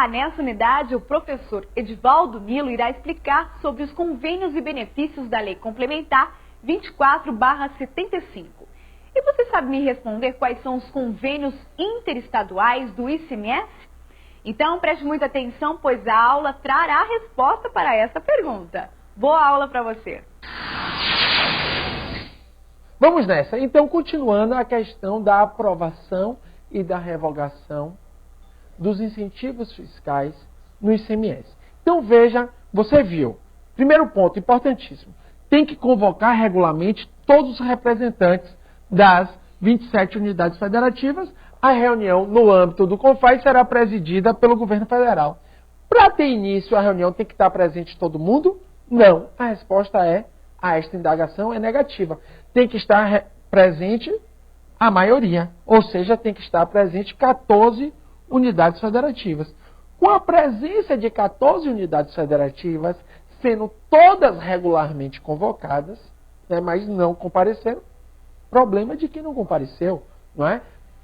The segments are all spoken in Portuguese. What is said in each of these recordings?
Olá, nessa unidade o professor Edivaldo Nilo irá explicar sobre os convênios e benefícios da Lei Complementar 24/75. E você sabe me responder quais são os convênios interestaduais do ICMS? Então preste muita atenção, pois a aula trará a resposta para essa pergunta. Boa aula para você! Vamos nessa. Então, continuando a questão da aprovação e da revogação dos incentivos fiscais no ICMS. Então, veja, você viu. Primeiro ponto, importantíssimo. Tem que convocar regularmente todos os representantes das 27 unidades federativas. A reunião no âmbito do CONFAS será presidida pelo governo federal. Para ter início, a reunião tem que estar presente todo mundo? Não. A resposta a esta indagação é negativa. Tem que estar presente a maioria, ou seja, tem que estar presente 14 unidades federativas. Com a presença de 14 unidades federativas, sendo todas regularmente convocadas, né, mas não compareceram, problema de quem não compareceu, não é?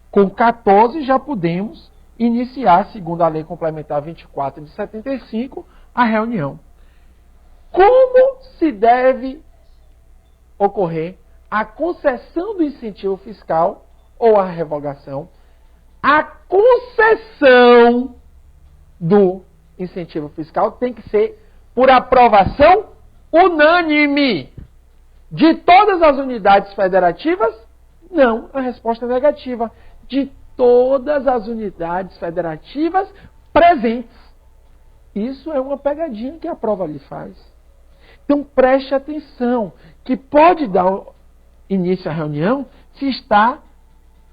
Com 14 já podemos iniciar, segundo a Lei Complementar 24 de 75, a reunião. Como se deve ocorrer a concessão do incentivo fiscal ou a revogação? A concessão do incentivo fiscal tem que ser por aprovação unânime de todas as unidades federativas? Não, a resposta é negativa. De todas as unidades federativas presentes. Isso é uma pegadinha que a prova lhe faz. Então preste atenção, que pode dar início à reunião se está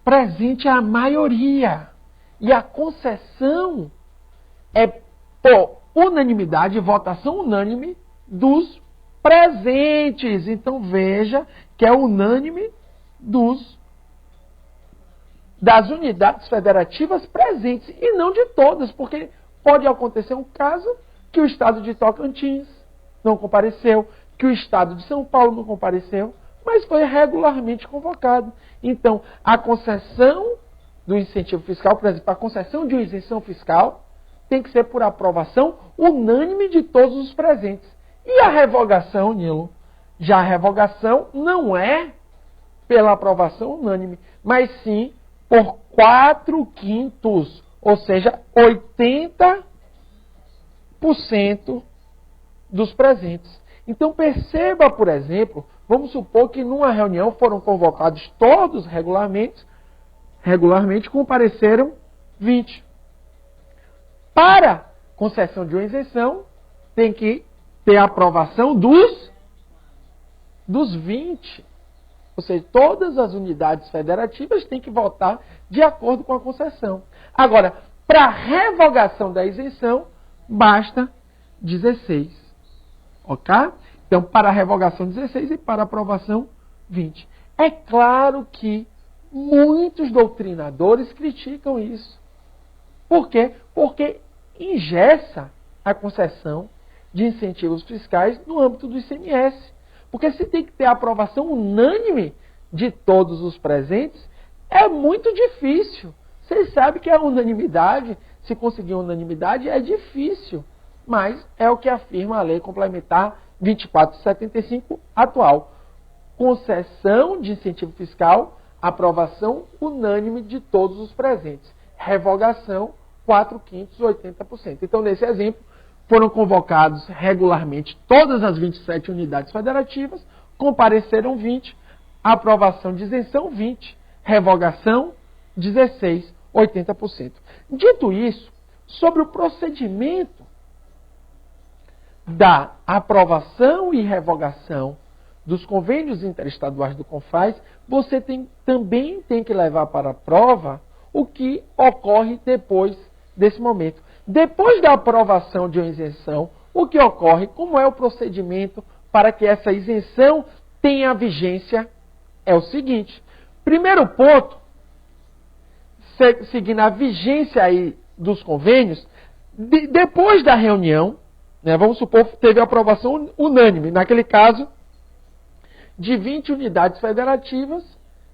presente a maioria. E a concessão é por unanimidade, votação unânime dos presentes. Então veja que é unânime das unidades federativas presentes e não de todas, porque pode acontecer um caso que o estado de Tocantins não compareceu, que o estado de São Paulo não compareceu, mas foi regularmente convocado. Então, a concessão do incentivo fiscal, por exemplo, a concessão de uma isenção fiscal, tem que ser por aprovação unânime de todos os presentes. E a revogação, Nilo? Já a revogação não é pela aprovação unânime, mas sim por 4/5, ou seja, 80% dos presentes. Então perceba, por exemplo, vamos supor que numa reunião foram convocados todos regularmente compareceram 20. Para concessão de uma isenção, tem que ter a aprovação dos 20. Ou seja, todas as unidades federativas têm que votar de acordo com a concessão. Agora, para a revogação da isenção, basta 16. Ok? Então, para a revogação 16 e para a aprovação 20. É claro que muitos doutrinadores criticam isso. Por quê? Porque engessa a concessão de incentivos fiscais no âmbito do ICMS. Porque se tem que ter a aprovação unânime de todos os presentes, é muito difícil. Vocês sabem que a unanimidade, se conseguir unanimidade, é difícil. Mas é o que afirma a Lei Complementar 24/75 atual. Concessão de incentivo fiscal, aprovação unânime de todos os presentes. Revogação, 4/5, 80%. Então, nesse exemplo, foram convocados regularmente todas as 27 unidades federativas, compareceram 20, aprovação de isenção 20, revogação 16, 80%. Dito isso, sobre o procedimento da aprovação e revogação dos convênios interestaduais do CONFAS, você também tem que levar para a prova o que ocorre depois desse momento. Depois da aprovação de uma isenção, o que ocorre, como é o procedimento para que essa isenção tenha vigência, é o seguinte. Primeiro ponto, seguindo a vigência aí dos convênios, depois da reunião, né, vamos supor que teve aprovação unânime, naquele caso, de 20 unidades federativas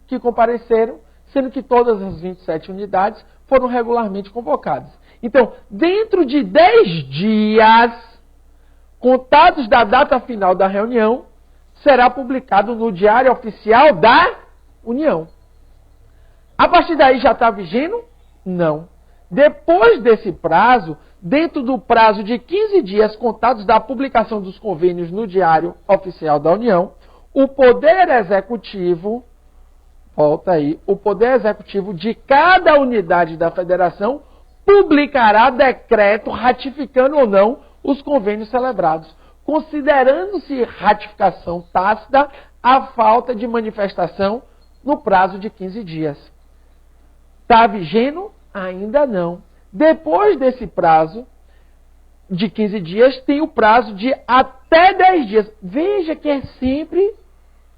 que compareceram, sendo que todas as 27 unidades foram regularmente convocadas. Então, dentro de 10 dias, contados da data final da reunião, será publicado no Diário Oficial da União. A partir daí já está vigendo? Não. Depois desse prazo, dentro do prazo de 15 dias contados da publicação dos convênios no Diário Oficial da União, o Poder Executivo, volta aí, o Poder Executivo de cada unidade da Federação publicará decreto ratificando ou não os convênios celebrados, considerando-se ratificação tácita a falta de manifestação no prazo de 15 dias. Está vigendo? Ainda não. Depois desse prazo de 15 dias, tem o prazo de até 10 dias. Veja que é sempre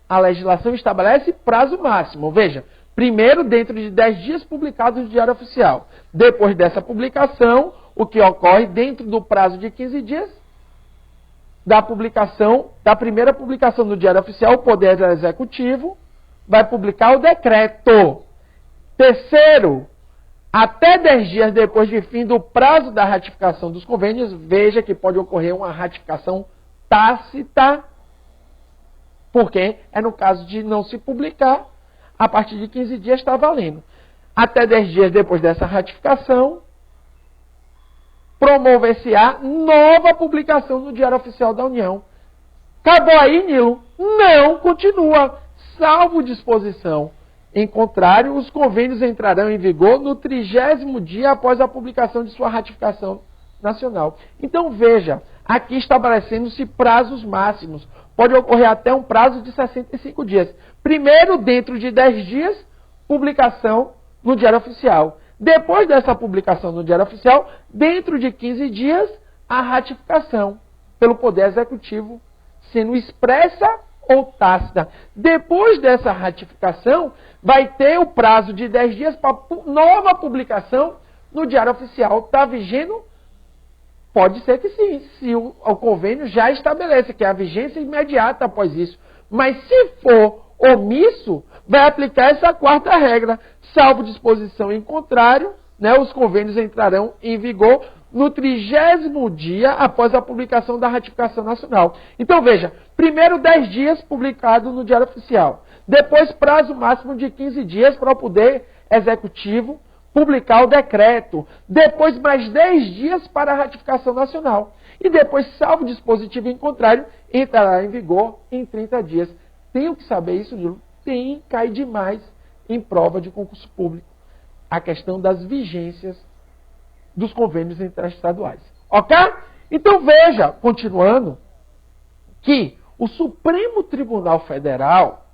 a legislação estabelece prazo máximo. Veja, primeiro dentro de 10 dias publicados no Diário Oficial. Depois dessa publicação, o que ocorre dentro do prazo de 15 dias da publicação, da primeira publicação no Diário Oficial, o Poder Executivo vai publicar o decreto. Terceiro, até 10 dias depois de fim do prazo da ratificação dos convênios, veja que pode ocorrer uma ratificação tácita, porque é no caso de não se publicar, a partir de 15 dias está valendo. Até 10 dias depois dessa ratificação, promover-se-á nova publicação no Diário Oficial da União. Acabou aí, Nilo? Não, continua. Salvo disposição em contrário, os convênios entrarão em vigor no 30º dia após a publicação de sua ratificação nacional. Então, veja, aqui estabelecendo-se prazos máximos. Pode ocorrer até um prazo de 65 dias. Primeiro, dentro de 10 dias, publicação no Diário Oficial. Depois dessa publicação no Diário Oficial, dentro de 15 dias, a ratificação pelo Poder Executivo, sendo expressa ou tácita. Depois dessa ratificação, vai ter o prazo de 10 dias para nova publicação no Diário Oficial. Está vigendo? Pode ser que sim, se o convênio já estabelece que é a vigência imediata após isso. Mas se for omisso, vai aplicar essa quarta regra. Salvo disposição em contrário, os convênios entrarão em vigor no 30º dia após a publicação da ratificação nacional. Então, veja, primeiro 10 dias publicado no Diário Oficial. Depois, prazo máximo de 15 dias para o Poder Executivo publicar o decreto. Depois, mais 10 dias para a ratificação nacional. E depois, salvo dispositivo em contrário, entrará em vigor em 30 dias. Tenho que saber isso, Nilo? Tem, cai demais em prova de concurso público. A questão das vigências dos convênios interestaduais. Ok? Então veja, continuando, que o Supremo Tribunal Federal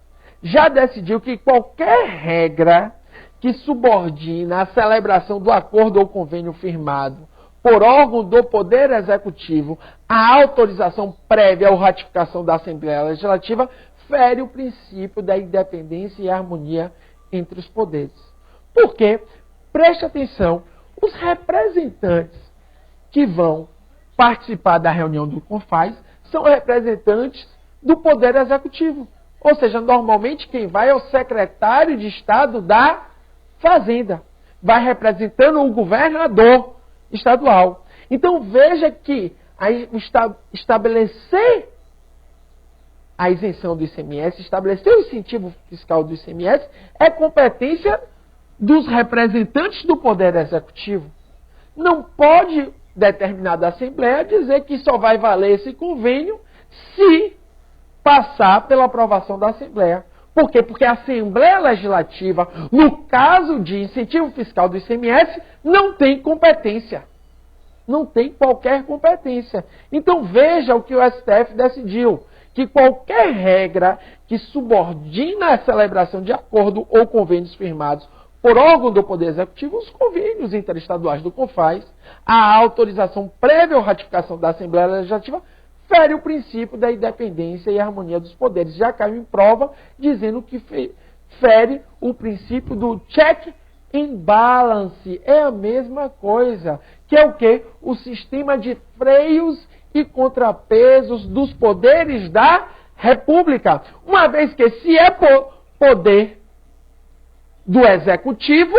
já decidiu que qualquer regra que subordina a celebração do acordo ou convênio firmado por órgão do Poder Executivo à autorização prévia ou ratificação da Assembleia Legislativa fere o princípio da independência e harmonia entre os poderes. Porque, preste atenção, os representantes que vão participar da reunião do CONFAS são representantes do Poder Executivo. Ou seja, normalmente quem vai é o secretário de Estado da Fazenda. Vai representando o governador estadual. Então veja que estabelecer a isenção do ICMS, estabelecer o incentivo fiscal do ICMS é competência dos representantes do Poder Executivo. Não pode determinada Assembleia dizer que só vai valer esse convênio se passar pela aprovação da Assembleia. Por quê? Porque a Assembleia Legislativa, no caso de incentivo fiscal do ICMS, não tem competência. Não tem qualquer competência. Então veja o que o STF decidiu. Que qualquer regra que subordina a celebração de acordo ou convênios firmados por órgão do Poder Executivo, os convênios interestaduais do CONFAS, a autorização prévia ou ratificação da Assembleia Legislativa, fere o princípio da independência e harmonia dos poderes. Já caiu em prova dizendo que fere o princípio do check and balance. É a mesma coisa, que é o quê? O sistema de freios e contrapesos dos poderes da República. Uma vez que se é poder do Executivo,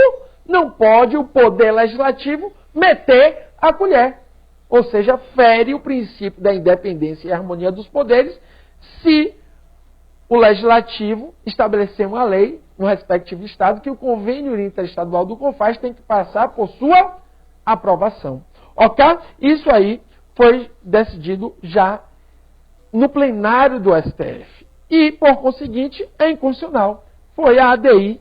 não pode o Poder Legislativo meter a colher. Ou seja, fere o princípio da independência e harmonia dos poderes se o legislativo estabelecer uma lei no respectivo estado que o convênio interestadual do CONFAS tem que passar por sua aprovação. Ok? Isso aí foi decidido já no plenário do STF. E, por conseguinte, é inconstitucional. Foi a ADI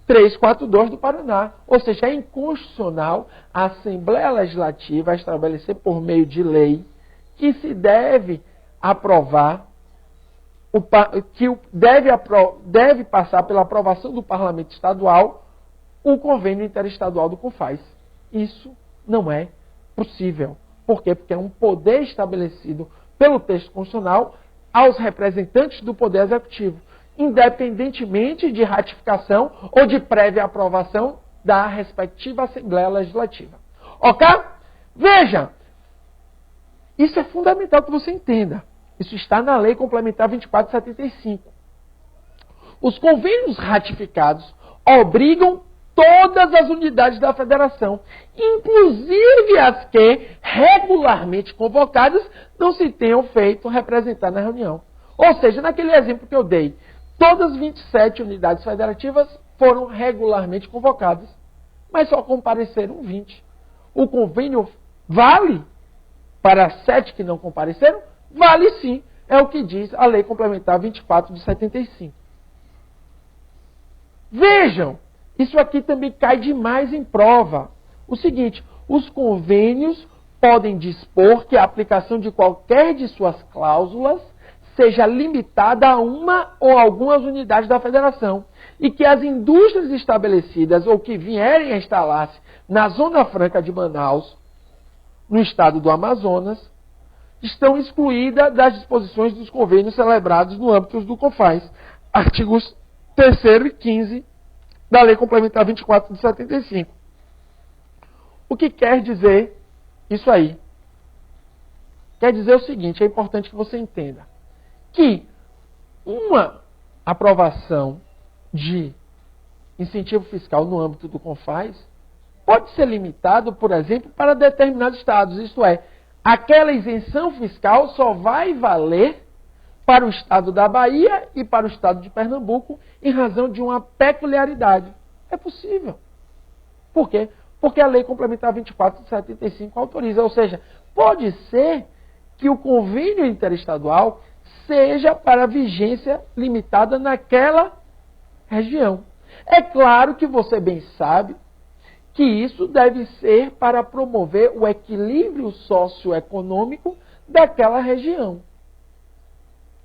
342 do Paraná. Ou seja, é inconstitucional a Assembleia Legislativa estabelecer por meio de lei que se deve aprovar, deve passar pela aprovação do Parlamento Estadual o convênio interestadual do CONFAS. Isso não é possível. Por quê? Porque é um poder estabelecido pelo texto constitucional aos representantes do Poder Executivo, independentemente de ratificação ou de prévia aprovação da respectiva Assembleia Legislativa. Ok? Veja, isso é fundamental que você entenda. Isso está na Lei Complementar 2475. Os convênios ratificados obrigam todas as unidades da federação, inclusive as que, regularmente convocadas, não se tenham feito representar na reunião. Ou seja, naquele exemplo que eu dei, todas as 27 unidades federativas foram regularmente convocadas, mas só compareceram 20. O convênio vale para as 7 que não compareceram? Vale sim, é o que diz a Lei Complementar 24 de 75. Vejam, isso aqui também cai demais em prova. O seguinte, os convênios podem dispor que a aplicação de qualquer de suas cláusulas seja limitada a uma ou algumas unidades da federação e que as indústrias estabelecidas ou que vierem a instalar-se na Zona Franca de Manaus, no estado do Amazonas, estão excluídas das disposições dos convênios celebrados no âmbito do CONFAS, artigos 3º e 15 da Lei Complementar 24 de 75. O que quer dizer isso aí? Quer dizer o seguinte, é importante que você entenda, que uma aprovação de incentivo fiscal no âmbito do CONFAS pode ser limitado, por exemplo, para determinados estados, isto é, aquela isenção fiscal só vai valer para o estado da Bahia e para o estado de Pernambuco em razão de uma peculiaridade. É possível. Por quê? Porque a Lei Complementar 24 de 75 autoriza. Ou seja, pode ser que o convênio interestadual seja para vigência limitada naquela região. É claro que você bem sabe que isso deve ser para promover o equilíbrio socioeconômico daquela região.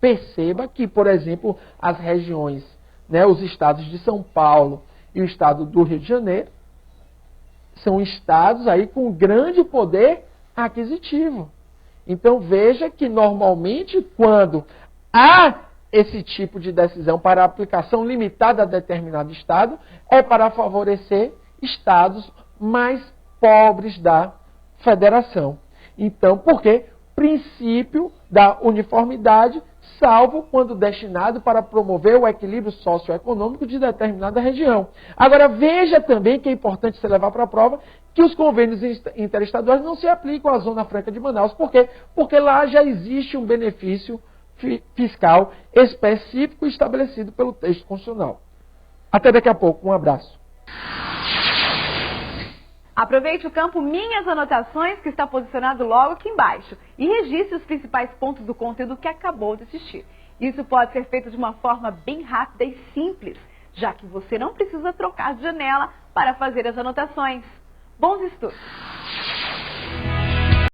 Perceba que, por exemplo, as regiões, os estados de São Paulo e o estado do Rio de Janeiro, são estados aí com grande poder aquisitivo. Então veja que normalmente quando há esse tipo de decisão para aplicação limitada a determinado estado, é para favorecer estados mais pobres da federação. Então, por quê? Princípio da uniformidade, salvo quando destinado para promover o equilíbrio socioeconômico de determinada região. Agora, veja também que é importante você levar para a prova que os convênios interestaduais não se aplicam à Zona Franca de Manaus. Por quê? Porque lá já existe um benefício fiscal específico estabelecido pelo texto constitucional. Até daqui a pouco. Um abraço. Aproveite o campo Minhas Anotações, que está posicionado logo aqui embaixo, e registre os principais pontos do conteúdo que acabou de assistir. Isso pode ser feito de uma forma bem rápida e simples, já que você não precisa trocar de janela para fazer as anotações. Bons estudos!